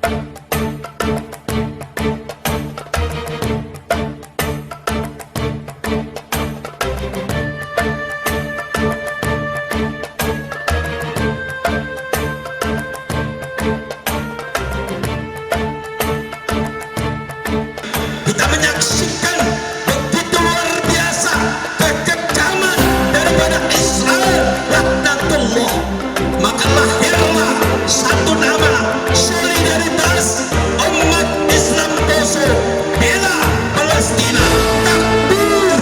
Kita menyaksikan begitu luar biasa kekejaman daripada Israel laknatullah. Maka lahirlah satu nama solidaritas umat Islam Poso bela Palestina. Takbir.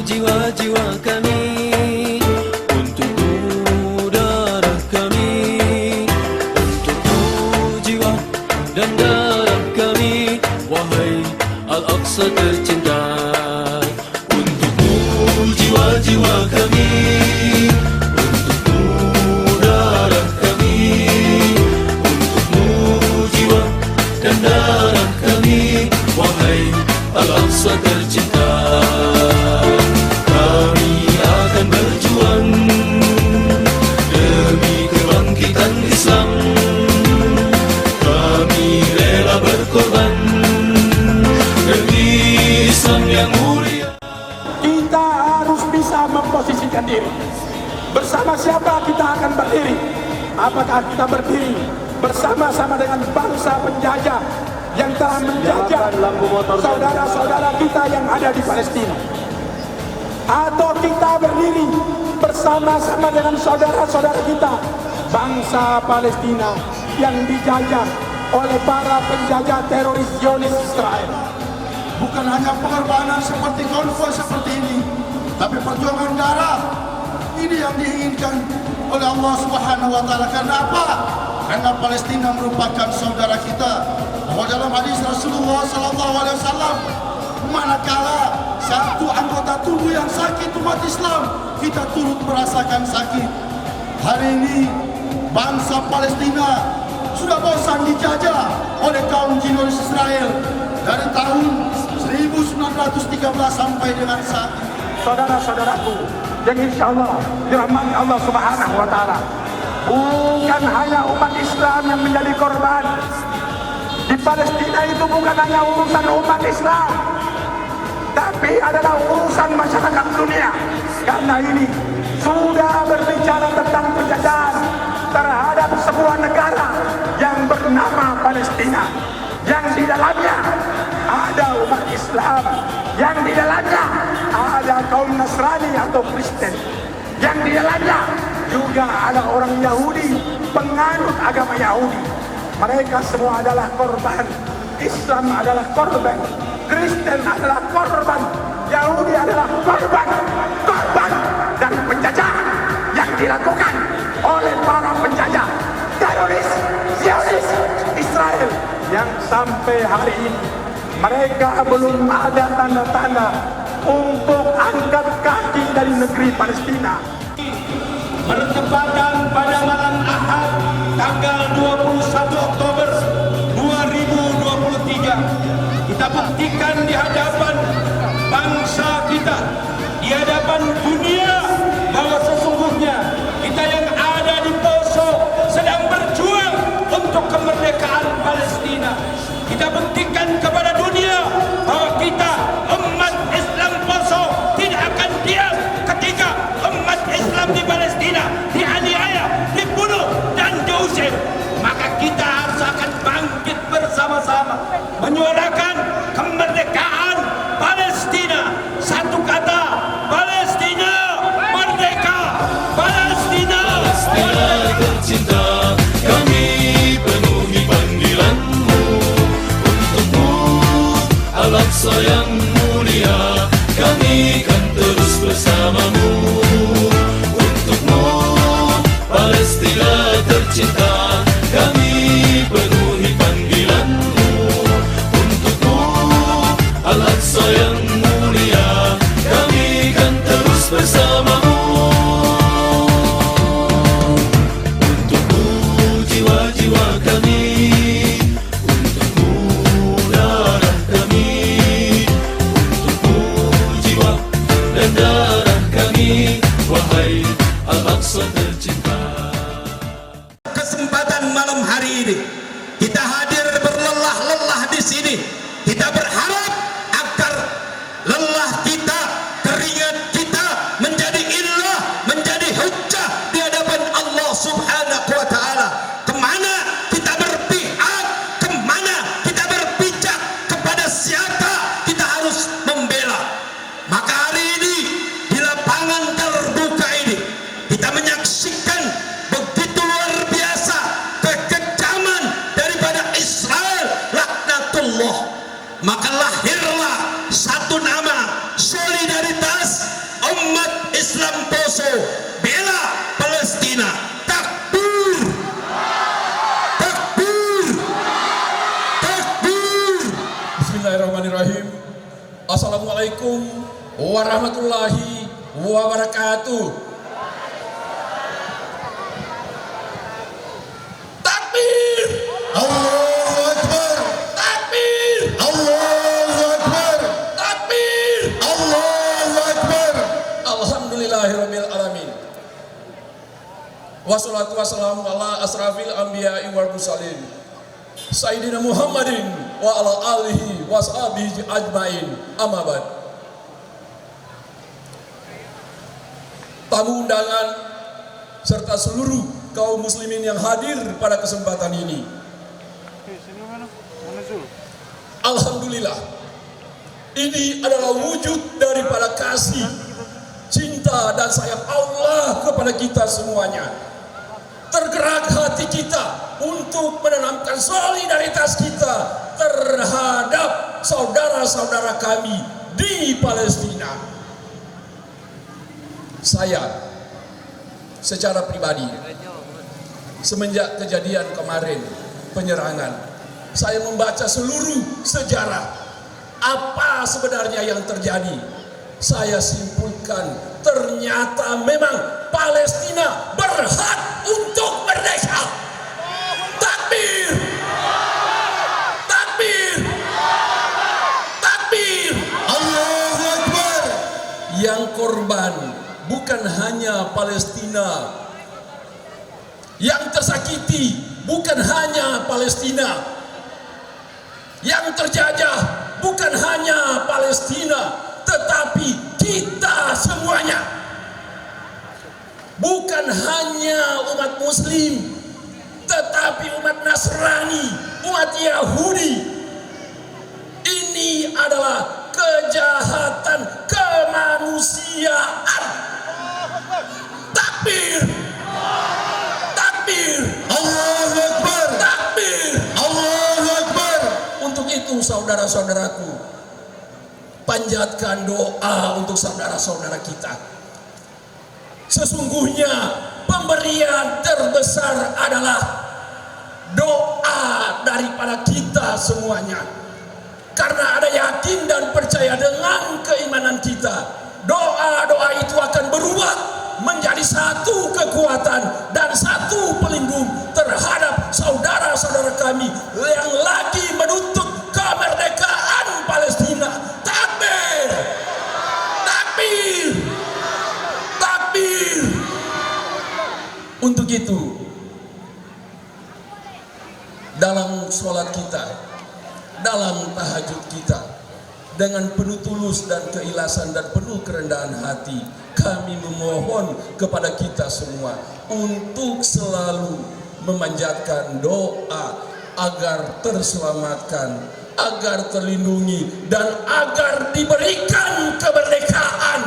Jiwa-jiwa kami untukmu, darah kami untukmu, jiwa dan darah kami, wahai Al-Aqsa tercinta. Untukmu jiwa-jiwa kami, untukmu darah kami, untukmu jiwa dan darah kami, wahai Al-Aqsa tercinta. Kami akan berjuang demi kebangkitan Islam. Kami rela berkorban demi Islam yang mulia. Kita harus bisa memposisikan diri. Bersama siapa kita akan berdiri? Apakah kita berdiri bersama-sama dengan bangsa penjajah yang telah menjajah saudara-saudara kita yang ada di Palestina? Atau kita berdiri bersama-sama dengan saudara-saudara kita bangsa Palestina yang dijajah oleh para penjajah teroris Zionis Israel? Bukan hanya pengorbanan seperti konvoi seperti ini, tapi perjuangan darah ini yang diinginkan oleh Allah Subhanahu wa Ta'ala. Karena apa? Karena Palestina merupakan saudara kita. Bahwa dalam hadis Rasulullah SAW, manakala satu anggota tubuh yang sakit umat Islam, kita turut merasakan sakit. Hari ini bangsa Palestina sudah bosan dijajah oleh kaum Zionis Israel dari tahun 1913 sampai dengan saat ini. Saudara-saudaraku yang insya Allah dirahmati Allah Subhanahu wa Ta'ala, bukan hanya umat Islam yang menjadi korban. Di Palestina itu bukan hanya urusan umat Islam, tapi adalah urusan masyarakat dunia. Karena ini sudah berbicara tentang penjajahan terhadap sebuah negara yang bernama Palestina, yang di dalamnya ada umat Islam, yang di dalamnya ada kaum Nasrani atau Kristen, yang di dalamnya juga ada orang Yahudi, penganut agama Yahudi. Mereka semua adalah korban. Islam adalah korban, Kristen adalah korban, Yahudi adalah korban dan penjajahan yang dilakukan oleh para penjajah teroris Zionis Israel, yang sampai hari ini mereka belum ada tanda-tanda untuk angkat kaki dari negeri Palestina. Bertepatan pada malam Ahad tanggal 21 Oktober 2023, kita buktikan di hadapan bangsa kita, di hadapan dunia, bahwa sesungguhnya kita yang ada di Poso sedang berjuang untuk kemerdekaan Palestina. Kita buktikan kepada dunia bahwa kita umat Islam Poso tidak akan diam ketika umat Islam di Palestina dianiaya, dibunuh dan diusir. Maka kita harus akan bangkit bersama-sama menyuarakan kemerdekaan Palestina. Satu kata, Palestina merdeka, Palestina merdeka. Tercinta, kami penuhi panggilanmu. Untukmu darah kami, wahai Al-Aqsa tercinta. Kesempatan malam hari ini kita hadir berlelah-lelah di sini. Kita berharap agar lelah kita, keringat kita menjadi illah, menjadi hujjah di hadapan Allah Subhanahu wa taala. Kemana kita berpihak, kemana kita berpijak, kepada siapa kita harus membela. Maka hari ini di lapangan terbuka ini kita menyaksikan begitu luar biasa kekejaman daripada Israel laknatullah. Maka lahirlah satu nama solidaritas umat Islam Poso bela Palestina. Takbir, takbir, takbir. Bismillahirrahmanirrahim. Assalamualaikum warahmatullahi wabarakatuh. Takbir, Allahu Akbar, takbir, Allahu Akbar, takbir. Allahu Akbar. Alhamdulillahirabbil alamin. Wassalatu wassalamu ala asrafil anbiya'i wal mursalin. Sayyidina Muhammadin wa ala alihi wa sahbihi ajmain. Amma ba'd. Tamu undangan serta seluruh kaum muslimin yang hadir pada kesempatan ini. Alhamdulillah, ini adalah wujud daripada kasih, cinta dan sayang Allah kepada kita semuanya. Tergerak hati kita untuk menanamkan solidaritas kita terhadap saudara-saudara kami di Palestina. Saya secara pribadi semenjak kejadian kemarin penyerangan, saya membaca seluruh sejarah apa sebenarnya yang terjadi. Saya simpulkan ternyata memang Palestina berhak untuk merdeka. Takbir, takbir, takbir. Allahu Akbar. Yang korban bukan hanya Palestina, yang tersakiti bukan hanya Palestina, yang terjajah bukan hanya Palestina, tetapi kita semuanya. Bukan hanya umat Muslim, tetapi umat Nasrani, umat Yahudi. Ini adalah kejahatan kemanusiaan. Takbir, takbir, Allahu Akbar, takbir. Allahu Akbar. Untuk itu saudara-saudaraku, panjatkan doa untuk saudara-saudara kita. Sesungguhnya pemberian terbesar adalah doa daripada kita semuanya. Karena ada yakin dan percaya dengan keimanan kita, doa-doa itu akan berubah menjadi satu kekuatan dan satu pelindung terhadap saudara-saudara kami yang lagi menuntut kemerdekaan Palestina. Takbir, takbir, takbir. Untuk itu, dalam sholat kita, dalam tahajud kita, dengan penuh tulus dan keikhlasan dan penuh kerendahan hati, kami memohon kepada kita semua untuk selalu memanjatkan doa agar terselamatkan, agar terlindungi, dan agar diberikan kemerdekaan.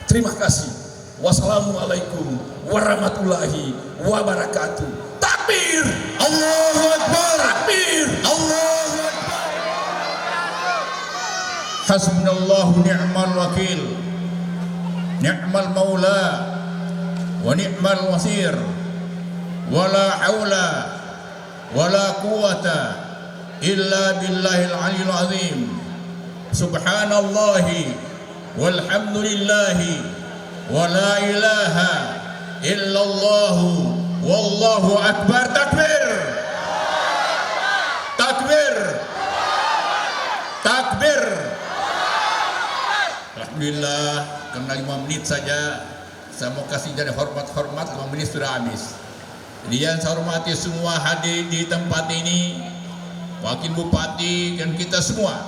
Terima kasih. Wassalamualaikum warahmatullahi wabarakatuh. Takbir, Allahu Akbar, takbir. Allahu Akbar. Hasbunallahu ni'mal wakil, ni'mal maula, wa ni'mal wasir, wala hawla wala quwata illa billahil aliyil azim. Subhanallahi walhamdulillahi wa la ilaha illallahu wallahu akbar. Takbir, takbir, takbir. Alhamdulillah, karena 5 menit saja saya mau kasih jadi hormat-hormat, 5 menit sudah habis. Jadi yang saya hormati semua hadir di tempat ini, Wakil Bupati dan kita semua.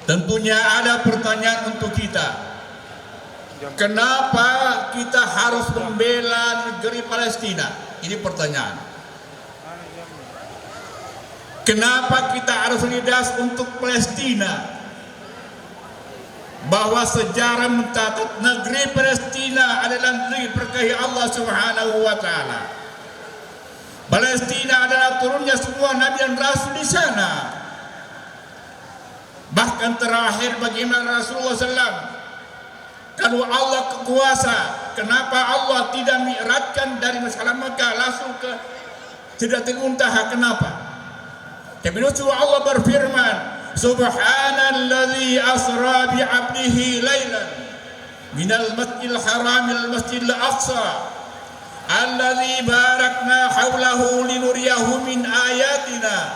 Tentunya ada pertanyaan untuk kita. Kenapa kita harus membela negeri Palestina? Ini pertanyaan. Kenapa kita harus solidaris untuk Palestina? Bahwa sejarah mencatat negeri Palestina adalah negeri berkahi Allah Subhanahu wa taala. Palestina adalah turunnya semua nabi dan rasul di sana. Bahkan terakhir bagaimana Rasulullah SAW, kalau Allah kekuasa, kenapa Allah tidak mi'rajkan dari masalah Makkah langsung ke Sidratil Muntaha? Kenapa? Tapi Allah berfirman, Subhanalladzi asra bi'abdihi laylan minal masjidil haram ilal masjidil aqsa alladzi barakna haulahu linuriyahu min ayatina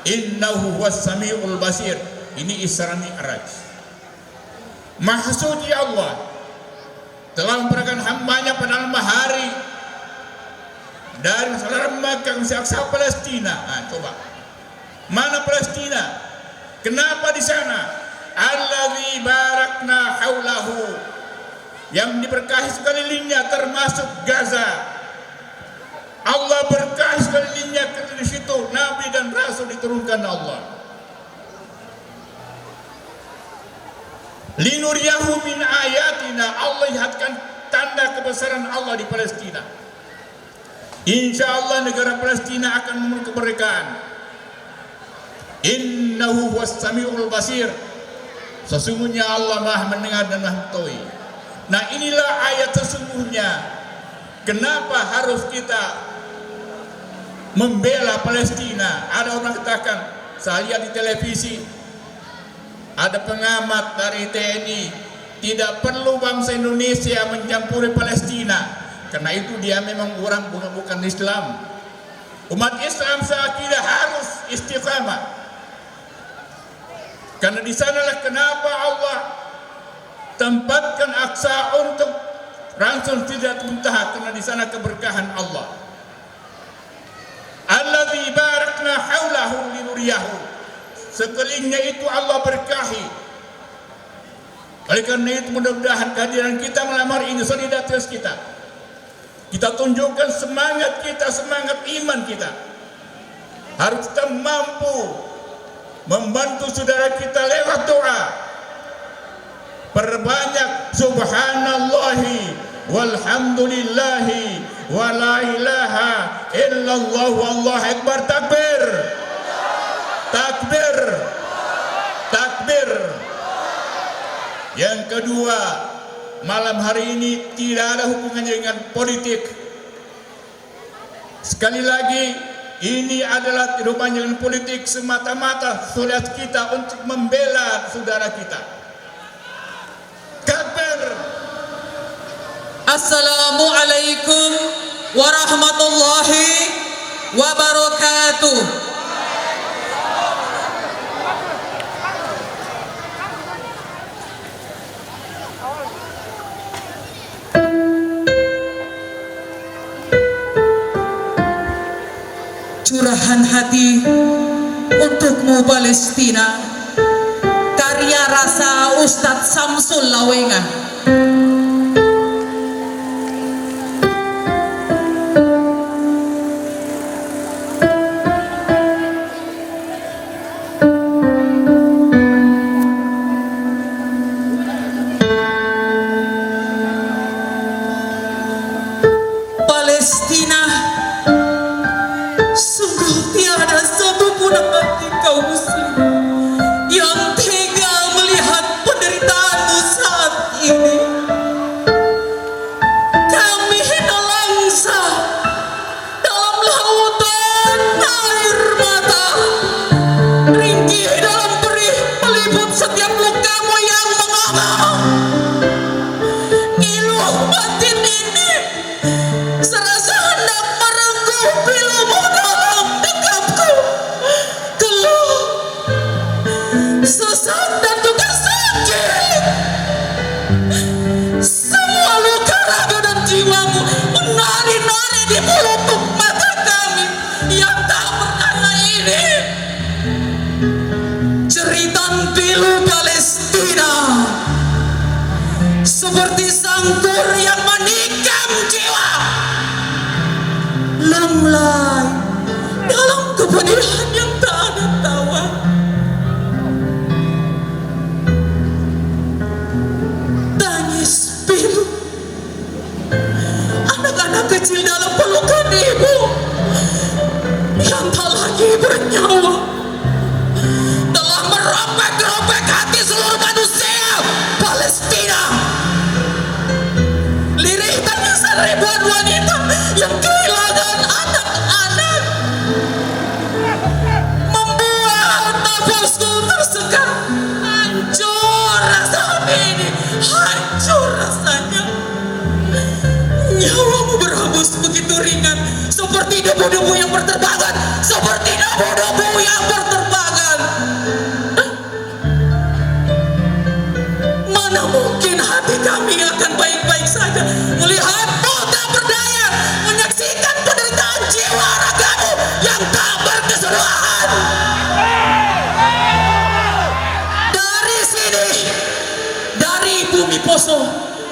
innahu huwas samiul basir. Ini Isra Mi'raj. Maksudnya Allah telah memperkenalkan hambanya pada malam hari dari masalah Makkah ke Aqsa Palestina. Nah, coba mana Palestina? Kenapa di sana? Allazi barakna haulahu, yang diberkahi sekelilingnya termasuk Gaza. Allah berkahi sekelilingnya, di situ nabi dan rasul diturunkan Allah. Linuriyahu min ayatina, Allah lihatkan tanda kebesaran Allah di Palestina. Insya Allah negara Palestina akan memiliki kemerdekaan. Innahu huwas samiul basir, sesungguhnya Allah Maha mendengar dan Maha mengetahui. Nah, inilah ayat sesungguhnya. Kenapa harus kita membela Palestina? Ada orang katakan, saya lihat di televisi, ada pengamat dari TNI, tidak perlu bangsa Indonesia mencampuri Palestina, karena itu dia memang orang bukan Islam. Umat Islam seakidah harus istiqamah, karena di sanalah kenapa Allah tempatkan Aqsa untuk langsung tidak Muntaha, karena di sana keberkahan Allah. Alladzi barakna haulahu linuriyahu, sekelilingnya itu Allah berkahi. Oleh karena itu mudah-mudahan kehadiran kita malam hari ini, solidaritas kita tunjukkan semangat kita, semangat iman kita. Harus kita mampu membantu saudara kita lewat doa. Perbanyak subhanallahi walhamdulillahi wa la ilaha illallah wallahu akbar. Takbir, takbir, takbir. Yang kedua, malam hari ini tidak ada hubungannya dengan politik. Sekali lagi, ini adalah tidak hubungannya dengan politik, semata-mata solidaritas kita untuk membela saudara kita. Takbir. Assalamualaikum warahmatullahi wabarakatuh. Curahan hati untukmu Palestina, karya rasa Ustadz Samsul Lawengan. Palestina, sungguh tiada satupun hati kaum muslim yang tega melihat penderitaanmu saat ini. Kami nelangsa dalam lautan air mata, ringkih dalam perih meliput setiap lukamu yang menganga. Iluh batin ini serasa hendak merengkuh pilumu dalam dekapku. Keluh, sesak dan juga sakit. Semua luka raga dan jiwamu menari-nari di pelupuk mata kami yang tak bernama ini. Cerita pilu Palestina seperti sangkur yang menikam jiwa, lunglai dalam kepedihan yang tak ada tawa. Tangis pilu anak-anak kecil dalam pelukan ibu yang tak lagi bernyawa telah merobek-robek hati seluruh manusia Palestina. Lirih tangisan ribuan wanita yang kehilangan anak-anak membuat nafasku tersekat. Hancur rasa ini, hancur rasanya. Nyawamu berhembus begitu ringan, seperti debu-debu yang berterbangan, seperti debu-debu yang berterbangan. Mana mungkin hati kami akan baik-baik saja melihatmu tak berdaya, menyaksikan penderitaan jiwa ragamu yang tak berkesudahan. Dari sini, dari bumi Poso,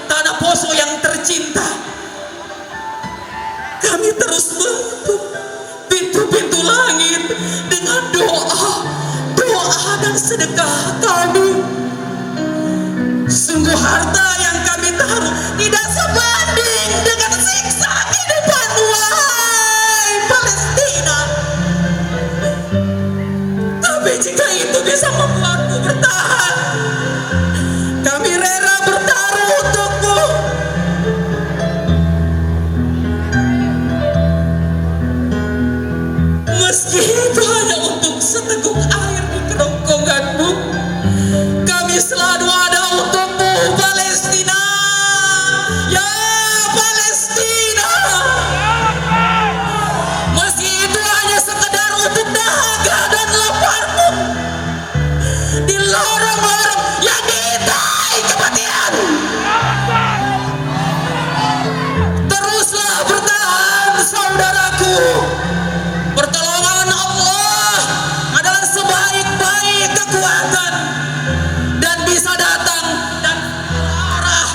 tanah Poso yang tercinta, kami terus mengetuk pintu-pintu langit dengan doa dan sedekah kami. Sungguh harta yang kami taruh tidak sebanding dengan siksa kehidupan, wahai Palestina. Tapi jika itu bisa membuatmu bertahan, kami rela bertaruh untukmu. Meski itu hanya untuk seteguk air di kerongkonganmu, kami selalu ada untukmu, Palestina. Ya Palestina. Meski itu hanya sekedar untuk dahaga dan laparmu di lorong-lorong yang dihitai kematian. Teruslah bertahan, saudaraku. Pertolongan Allah adalah sebaik-baik kekuatan dan bisa datang dan arah.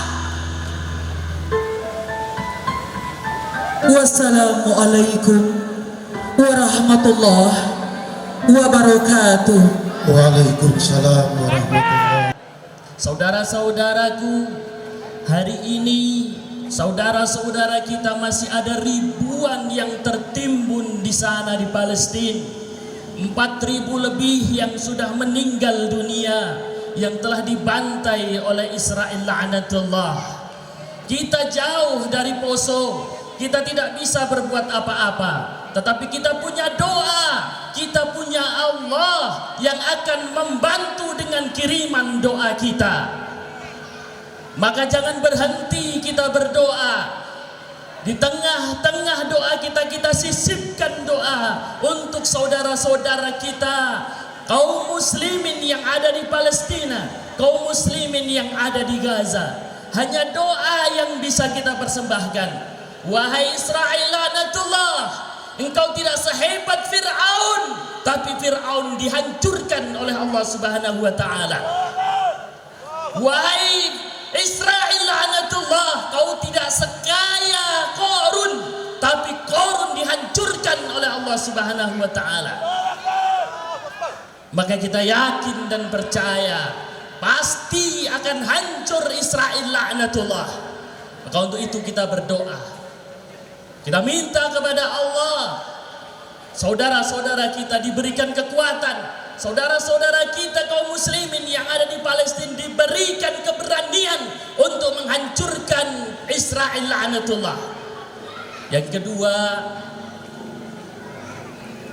Wassalamualaikum warahmatullahi wabarakatuh. Waalaikumsalam warahmatullahi. Saudara-saudaraku, hari ini saudara-saudara kita masih ada ribuan yang tertimbun di sana di Palestina. 4.000 lebih yang sudah meninggal dunia, yang telah dibantai oleh Israel la'natullah. Kita jauh dari Poso, kita tidak bisa berbuat apa-apa, tetapi kita punya doa, kita punya Allah yang akan membantu dengan kiriman doa kita. Maka jangan berhenti kita berdoa. Di tengah-tengah doa kita, kita sisipkan doa untuk saudara-saudara kita, kaum muslimin yang ada di Palestina, kaum muslimin yang ada di Gaza. Hanya doa yang bisa kita persembahkan. Wahai Israel laknatullah, engkau tidak sehebat Fir'aun, tapi Fir'aun dihancurkan oleh Allah Subhanahu wa taala. Wahai Israel laknatullah, kau tidak sekaya Qarun, tapi Qarun dihancurkan oleh Allah Subhanahu wa taala. Maka kita yakin dan percaya pasti akan hancur Israel laknatullah. Maka untuk itu kita berdoa. Kita minta kepada Allah, saudara-saudara kita diberikan kekuatan. Saudara-saudara kita kaum muslimin yang ada di Palestina diberikan keberanian untuk menghancurkan Israel la'natullah. Yang kedua,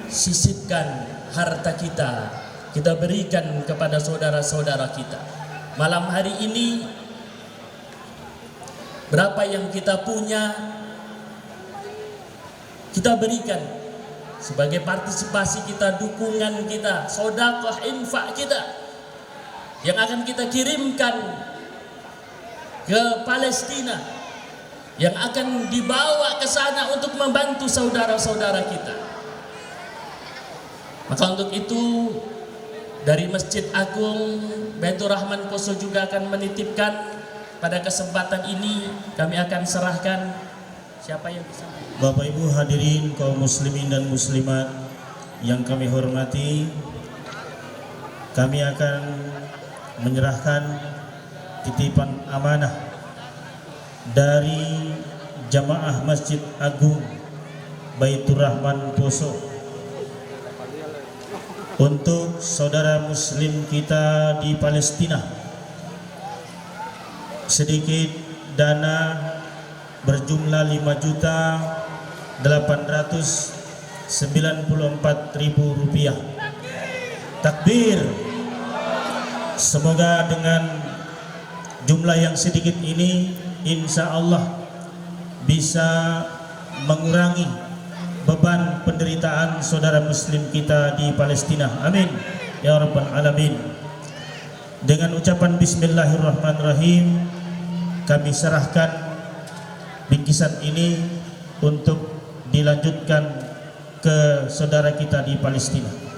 sisipkan harta kita, kita berikan kepada saudara-saudara kita. Malam hari ini berapa yang kita punya kita berikan sebagai partisipasi kita, dukungan kita, sedekah, infak kita yang akan kita kirimkan ke Palestina yang akan dibawa ke sana untuk membantu saudara-saudara kita. Maka untuk itu dari Masjid Agung Baitur Rahman Poso juga akan menitipkan pada kesempatan ini, kami akan serahkan siapa yang bisa. Bapak Ibu hadirin kaum muslimin dan muslimat yang kami hormati, kami akan menyerahkan titipan amanah dari Jamaah Masjid Agung Baitur Rahman Poso untuk saudara muslim kita di Palestina. Sedikit dana berjumlah 5.894.000 rupiah. Takbir. Semoga dengan jumlah yang sedikit ini insya Allah bisa mengurangi beban penderitaan saudara muslim kita di Palestina. Amin ya rabbal alamin. Dengan ucapan bismillahirrahmanirrahim, kami serahkan bingkisan ini untuk dilanjutkan ke saudara kita di Palestina.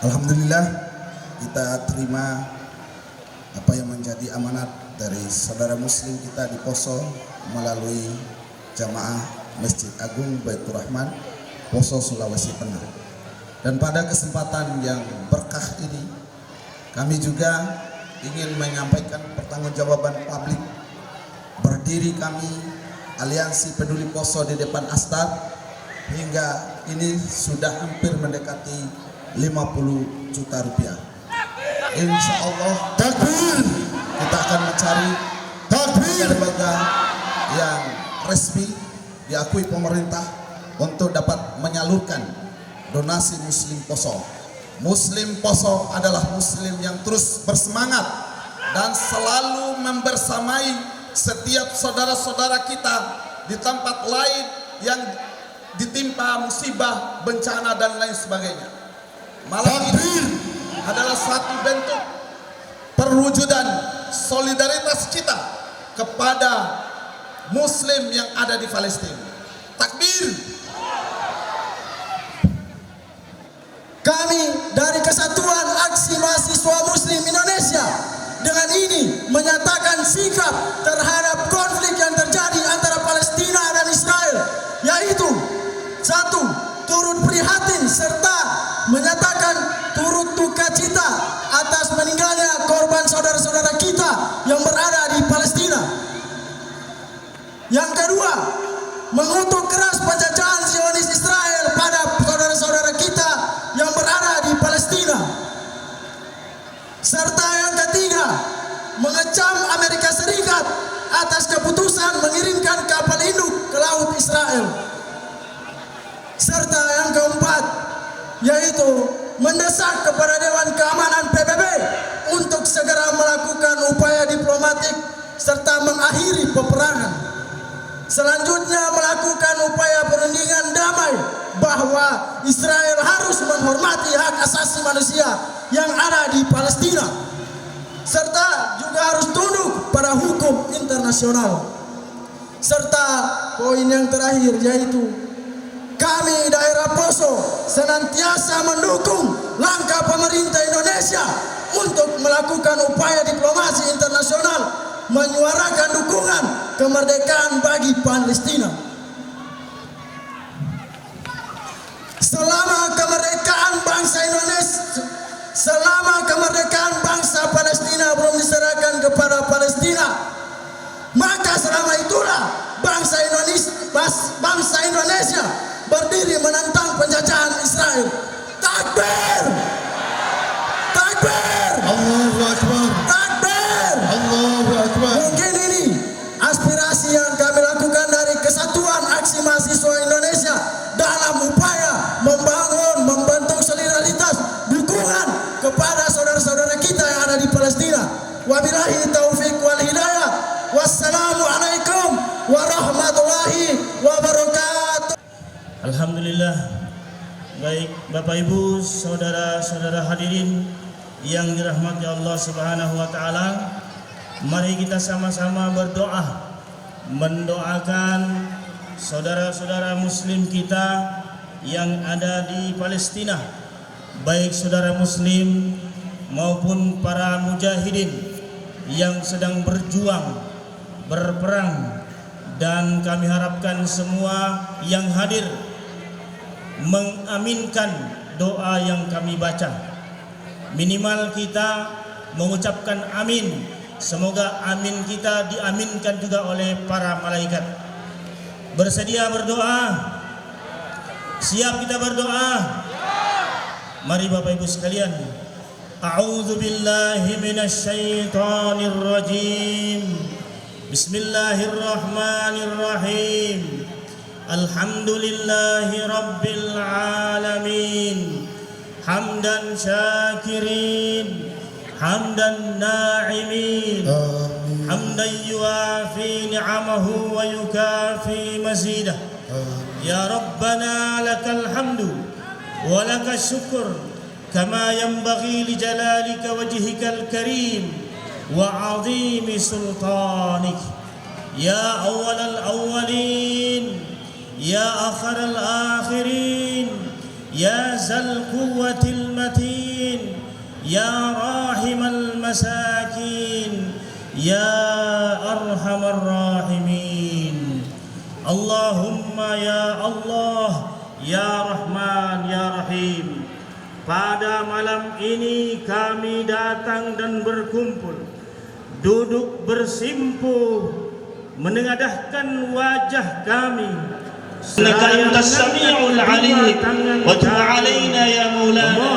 Alhamdulillah, kita terima apa yang menjadi amanat dari saudara muslim kita di Poso melalui Jamaah Masjid Agung Baitur Rahman Poso, Sulawesi Tengah. Dan pada kesempatan yang berkah ini, kami juga ingin menyampaikan pertanggungjawaban publik. Berdiri kami Aliansi Peduli Poso di depan Astar hingga ini sudah hampir mendekati 50 juta rupiah. Insya Allah takbir, kita akan mencari lembaga yang resmi diakui pemerintah untuk dapat menyalurkan donasi Muslim Poso. Muslim Poso adalah muslim yang terus bersemangat dan selalu membersamai setiap saudara-saudara kita di tempat lain yang ditimpa musibah, bencana dan lain sebagainya. Malam ini adalah satu bentuk perwujudan solidaritas kita kepada muslim yang ada di Palestina. Takbir. Kami dari Kesatuan Aksi Mahasiswa Muslim Indonesia dengan ini menyatakan sikap terhadap konflik yang terjadi antara Palestina dan Israel, yaitu 1. Turut prihatin serta menyatakan turut duka cita atas meninggalnya korban saudara-saudara kita yang berada di Palestina. Yang kedua, mengutuk keras penjajahan Zionis Israel pada saudara-saudara kita yang berada di Palestina. Serta yang ketiga, mengecam Amerika Serikat atas keputusan mengirimkan kapal induk ke laut Israel. Serta yang keempat, yaitu mendesak kepada Dewan Keamanan PBB untuk segera melakukan upaya diplomatik serta mengakhiri peperangan. Selanjutnya melakukan upaya perundingan damai bahwa Israel harus menghormati hak asasi manusia yang ada di Palestina, serta juga harus tunduk pada hukum internasional. Serta poin yang terakhir, yaitu kami daerah Poso senantiasa mendukung langkah pemerintah Indonesia untuk melakukan upaya diplomasi internasional menyuarakan dukungan kemerdekaan bagi Palestina. Selama kemerdekaan bangsa Palestina belum diserahkan kepada Palestina, maka selama itulah bangsa Indonesia berdiri menentang penjajahan Israel. Takbir! Takbir! Allahu Akbar. Takbir! Allahu Akbar. Mungkin ini aspirasi yang kami lakukan dari Kesatuan Aksi Mahasiswa Indonesia dalam upaya membentuk solidaritas dukungan kepada saudara-saudara kita yang ada di Palestina. Wabillahi taufiq wal hidayah. Wassalamualaikum warahmatullahi wabarakatuh. Alhamdulillah, Baik Bapak Ibu, saudara-saudara hadirin yang dirahmati Allah Subhanahu wa taala, mari kita sama-sama berdoa mendoakan saudara-saudara muslim kita yang ada di Palestina, baik saudara muslim maupun para mujahidin yang sedang berjuang, berperang, dan kami harapkan semua yang hadir mengaminkan doa yang kami baca. Minimal kita mengucapkan amin. Semoga amin kita diaminkan juga oleh para malaikat. Bersedia berdoa? Siap kita berdoa? Mari Bapak Ibu sekalian. A'udzu billahi minasyaitonir rajim. Bismillahirrahmanirrahim. Alhamdulillahi rabbil alamin. Hamdan syakirin, hamdan na'imin, hamdan yuafi ni'amahu wa yukafi mazidah. Ya Rabbana lakal hamdu wa lakal syukur kama yanbaghi li jalalika wajhikal karim wa 'azimi sultanik. Ya awwalal awwalin, ya akhiral akhirin, ya zal quwwatil matin, ya rahimal masakin, ya arhamar rahimin. Allahumma ya Allah, ya Rahman, ya Rahim. Pada malam ini kami datang dan berkumpul, duduk bersimpuh, menengadahkan wajah kami. إنك أنت السميع العليم وتب علينا يا مولانا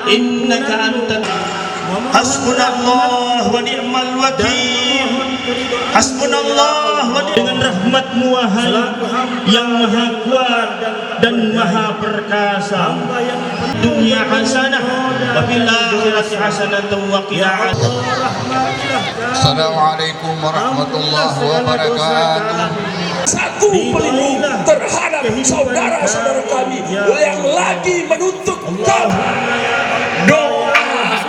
إنك أنت حسبنا الله ونعم الوكيل حسبنا الله dengan rahmat-Mu wahai yang maha kuat dan maha perkasa. Dunia hasanah wa fil akhirati hasanatan wa qina Assalamualaikum warahmatullahi wabarakatuh. Satu pelindung terhadap saudara-saudara kami yang lagi menuntut kami. Doa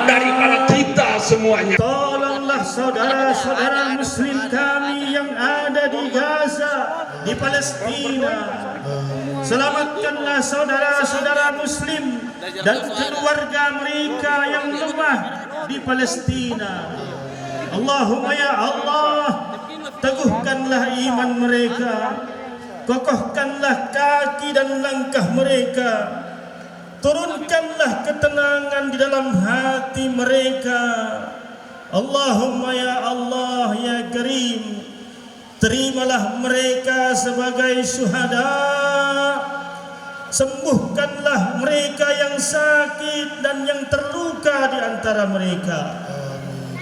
daripada kita semuanya. Tolonglah saudara-saudara muslim kami yang ada di Gaza, di Palestina. Selamatkanlah saudara-saudara muslim dan keluarga mereka yang lemah di Palestina. Allahumma ya Allah, teguhkanlah iman mereka, kokohkanlah kaki dan langkah mereka, turunkanlah ketenangan di dalam hati mereka. Allahumma ya Allah ya Karim, terimalah mereka sebagai syuhada, sembuhkanlah mereka yang sakit dan yang terluka di antara mereka.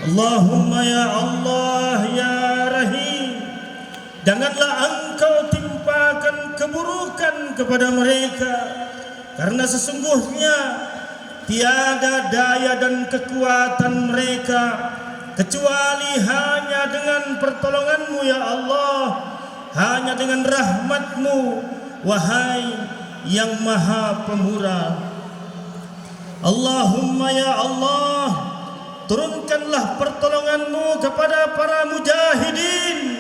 Allahumma ya Allah ya Rahim, janganlah Engkau timpakan keburukan kepada mereka, karena sesungguhnya tiada daya dan kekuatan mereka kecuali hanya dengan pertolongan-Mu ya Allah, hanya dengan rahmat-Mu wahai yang maha pemurah. Allahumma ya Allah, turunkanlah pertolongan-Mu kepada para mujahidin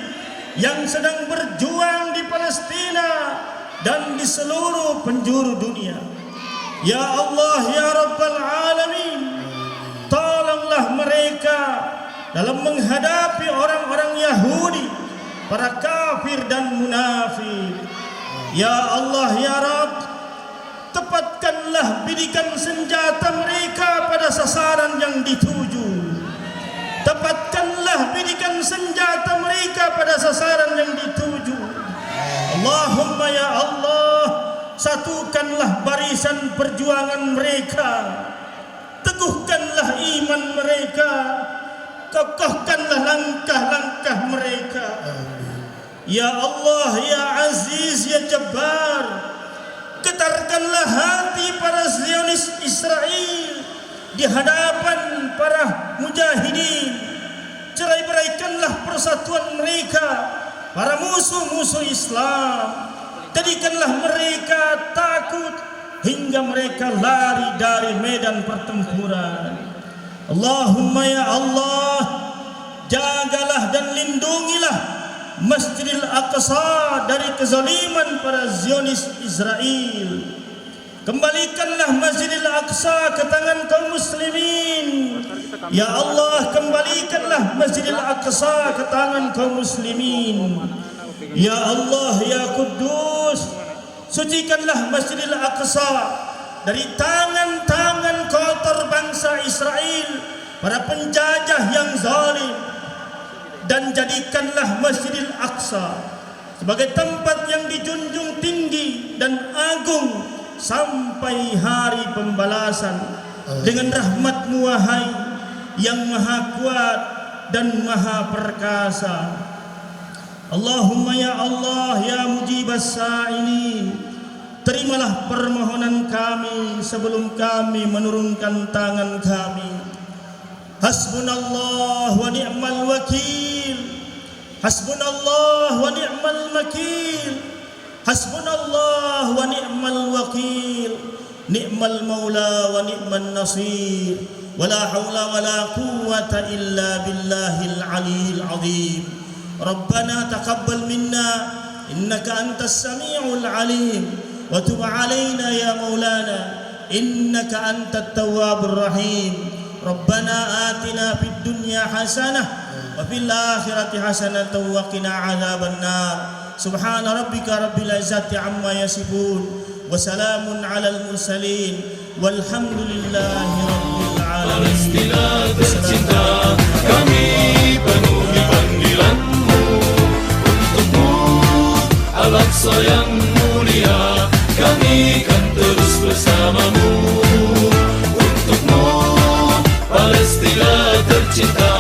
yang sedang berjuang di Palestina dan di seluruh penjuru dunia. Ya Allah ya Rabbal Alamin, tolonglah mereka dalam menghadapi orang-orang Yahudi, para kafir dan munafik. Ya Allah ya Rabb, tepatkanlah bidikan senjata mereka pada sasaran yang dituju. Tepatkanlah bidikan senjata mereka pada sasaran yang dituju. Allahumma ya Allah, satukanlah barisan perjuangan mereka, teguhkanlah iman mereka, kokohkanlah langkah-langkah mereka. Ya Allah ya Aziz ya Jabbar, getarkanlah hati para Zionis Israel di hadapan para mujahidin. Cerai-beraikanlah persatuan mereka, para musuh-musuh Islam. Jadikanlah mereka takut hingga mereka lari dari medan pertempuran. Allahumma ya Allah, jagalah dan lindungilah Masjidil Aqsa dari kezaliman para Zionis Israel. Kembalikanlah Masjidil Aqsa ke tangan kaum muslimin. Ya Allah, kembalikanlah Masjidil Aqsa ke tangan kaum muslimin. Ya Allah, ya Kudus, sucikanlah Masjidil Aqsa dari tangan-tangan kotor bangsa Israel, para penjajah yang zalim, dan jadikanlah Masjidil Aqsa sebagai tempat yang dijunjung tinggi dan agung sampai hari pembalasan dengan rahmat-Mu wahai yang maha kuat dan maha perkasa. Allahumma ya Allah ya mujibas sa'ilin, terimalah permohonan kami sebelum kami menurunkan tangan kami. Hasbunallah wa ni'mal wakil, hasbunallah wa ni'mal wakil, hasbunallah wa ni'mal wakil, ni'mal maula wa ni'man nasir, wala hawla wala quwwata illa billahil aliyil azim. Rabbana taqabbal minna innaka antas sami'ul alim wa tub alaina ya maulana innaka antat tawwabur rahim. Rabbana atina fid dunya hasanah wa fil akhirati hasanatan wa qina adzaban nar. Subhana rabbika rabbil izzati amma yasifun wa salamun alal mursalin walhamdulillahi rabbil alamin. Palestina tercinta, kami penuhi panggilan-Mu. Untukmu Al-Aqsa yang mulia, kami kan terus bersama-Mu. Untukmu Palestina tercinta,